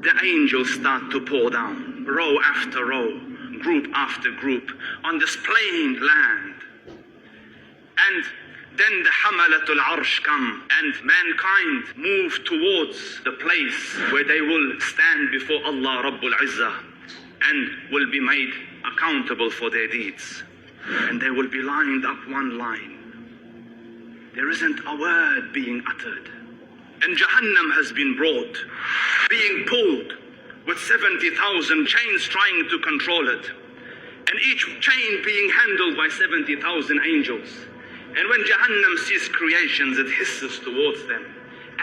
the angels start to pour down, row after row, group after group, on this plain land. And then the Hamalatul Arsh come, and mankind move towards the place where they will stand before Allah Rabbul Izzah and will be made accountable for their deeds. And they will be lined up one line. There isn't a word being uttered. And Jahannam has been brought, being pulled with 70,000 chains trying to control it. And each chain being handled by 70,000 angels. And when Jahannam sees creations, it hisses towards them,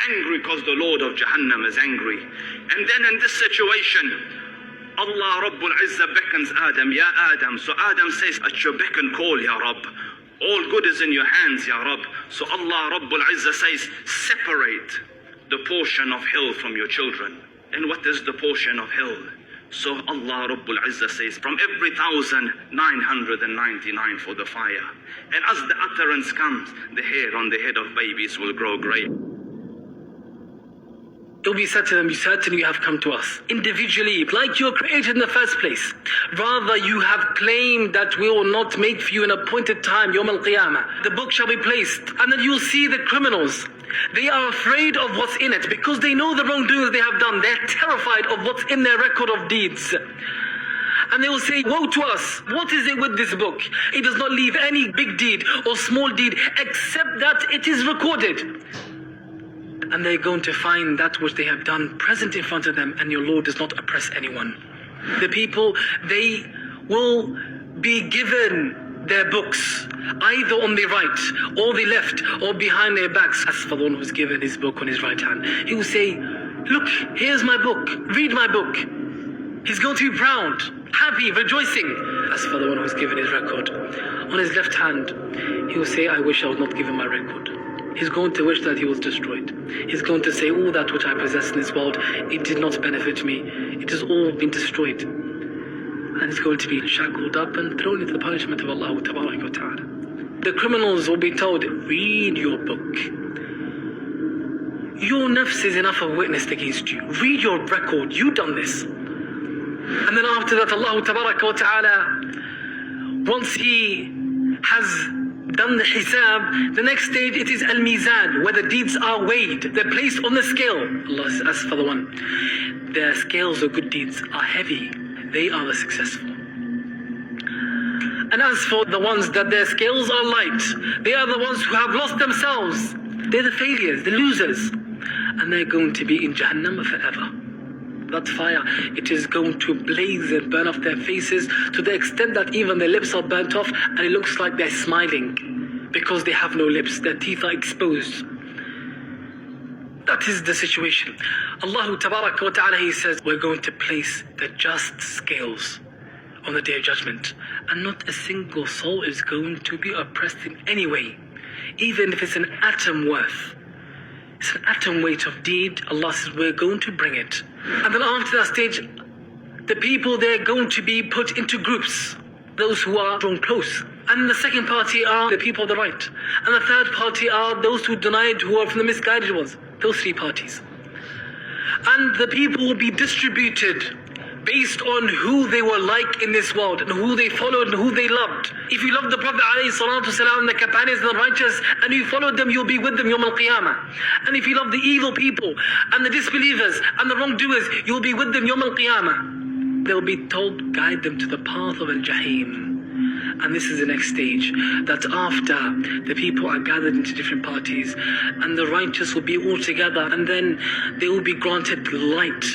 angry because the Lord of Jahannam is angry. And then in this situation, Allah Rabbul Izzah beckons Adam, Ya Adam. So Adam says, at your beck and call, Ya Rabb. All good is in your hands, Ya Rabb. So Allah Rabbul Izzah says, separate the portion of hell from your children. And what is the portion of hell? So Allah Rabbul Izzah says, from every 1,999 for the fire. And as the utterance comes, the hair on the head of babies will grow grey. It will be said to them, certainly you have come to us individually, like you were created in the first place. Rather, you have claimed that we will not make for you an appointed time, Yawm al-Qiyamah. The book shall be placed, and then you'll see the criminals. They are afraid of what's in it because they know the wrongdoings they have done. They're terrified of what's in their record of deeds. And they will say, woe to us, what is it with this book? It does not leave any big deed or small deed except that it is recorded. And they're going to find that which they have done present in front of them, and your Lord does not oppress anyone. The people, they will be given their books either on the right or the left or behind their backs. As for the one who's given his book on his right hand, he will say, look, here's my book, read my book. He's going to be proud, happy, rejoicing. As for the one who's given his record on his left hand, he will say, I wish I was not given my record. He's going to wish that he was destroyed. He's going to say, all that which I possess in this world, it did not benefit me. It has all been destroyed. And he's going to be shackled up and thrown into the punishment of Allah Ta'ala. The criminals will be told, read your book. Your nafs is enough of a witness against you. Read your record, you done this. And then after that, Allah Ta'ala, once he has done the hisab, the next stage it is al-mizan, where the deeds are weighed. They're placed on the scale. Allah says, as for the one, their scales of good deeds are heavy. They are the successful. And as for the ones that their scales are light, they are the ones who have lost themselves. They're the failures, the losers. And they're going to be in Jahannam forever. That fire, it is going to blaze and burn off their faces to the extent that even their lips are burnt off, and it looks like they're smiling because they have no lips, their teeth are exposed. That is the situation. Allah Ta'ala, He says, we're going to place the just scales on the Day of Judgment, and not a single soul is going to be oppressed in any way, even if it's an atom worth. It's an atom weight of deed. Allah says, we're going to bring it. And then after that stage, the people, they're going to be put into groups. Those who are drawn close. And the second party are the people of the right. And the third party are those who denied, who are from the misguided ones. Those three parties. And the people will be distributed based on who they were like in this world, and who they followed and who they loved. If you loved the Prophet ﷺ and the companions and the righteous, and you followed them, you'll be with them Yawm al-Qiyamah. And if you love the evil people and the disbelievers and the wrongdoers, you'll be with them Yawm al-Qiyamah. They'll be told, guide them to the path of al-Jahim. And this is the next stage, that after the people are gathered into different parties, and the righteous will be all together, and then they will be granted light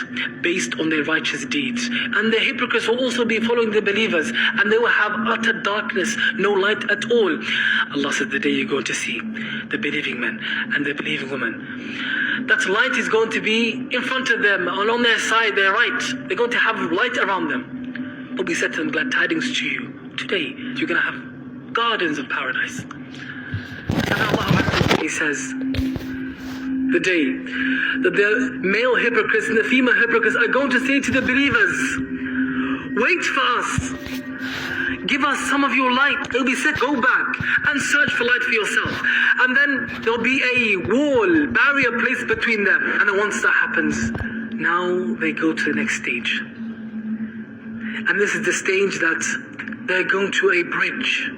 based on their righteous deeds. And the hypocrites will also be following the believers, and they will have utter darkness, no light at all. Allah said, the day you're going to see the believing men and the believing women, that light is going to be in front of them, and on their side, their right. They're going to have light around them. But we said to them, glad tidings to you. Today, you're going to have gardens of paradise. And Allah, He says, the day that the male hypocrites and the female hypocrites are going to say to the believers, wait for us. Give us some of your light. It'll be said, go back and search for light for yourself. And then there'll be a wall, barrier placed between them. And then once that happens, Now they go to the next stage. And this is the stage that they're going to a bridge.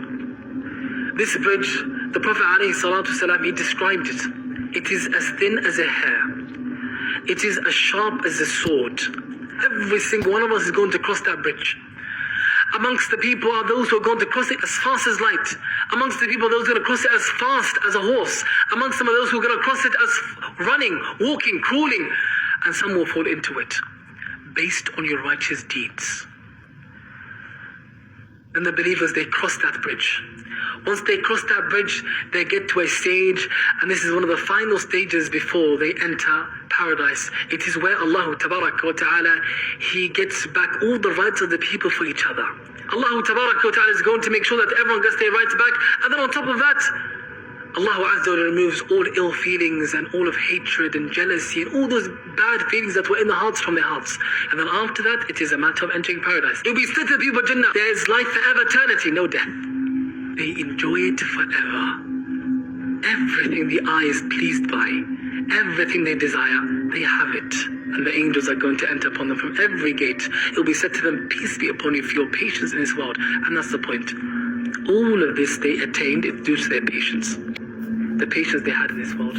This bridge, the Prophet ﷺ, he described it. It is as thin as a hair. It is as sharp as a sword. Every single one of us is going to cross that bridge. Amongst the people are those who are going to cross it as fast as light. Amongst the people are those who are going to cross it as fast as a horse. Amongst them are those who are going to cross it as running, walking, crawling. And some will fall into it based on your righteous deeds. And the believers, they cross that bridge. Once they cross that bridge, they get to a stage, and this is one of the final stages before they enter paradise. It is where Allah Tabaraka wa Ta'ala, He gets back all the rights of the people for each other. Allah Tabaraka wa Ta'ala is going to make sure that everyone gets their rights back, and then on top of that, Allah Azza wa Jalla removes all ill feelings and all of hatred and jealousy and all those bad feelings that were in the hearts from their hearts. And then after that, it is a matter of entering paradise. It will be said to the people of Jannah, there is life forever, eternity, no death. They enjoy it forever. Everything the eye is pleased by, everything they desire, they have it. And the angels are going to enter upon them from every gate. It will be said to them, peace be upon you for your patience in this world. And that's the point. All of this they attained due to their patience. The patience they had in this world.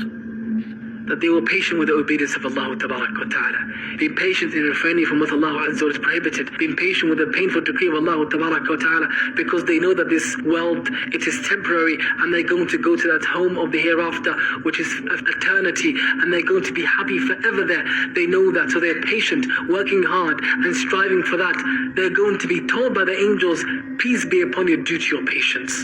That they were patient with the obedience of Allah Tabaraka wa Ta'ala. Being patient in refraining from what Allah Azza wa Jalla prohibited. Being patient with the painful decree of Allah Tabaraka wa Ta'ala, because they know that this world, it is temporary, and they're going to go to that home of the hereafter, which is eternity, and they're going to be happy forever there. They know that, so they're patient, working hard and striving for that. They're going to be told by the angels, peace be upon you due to your patience.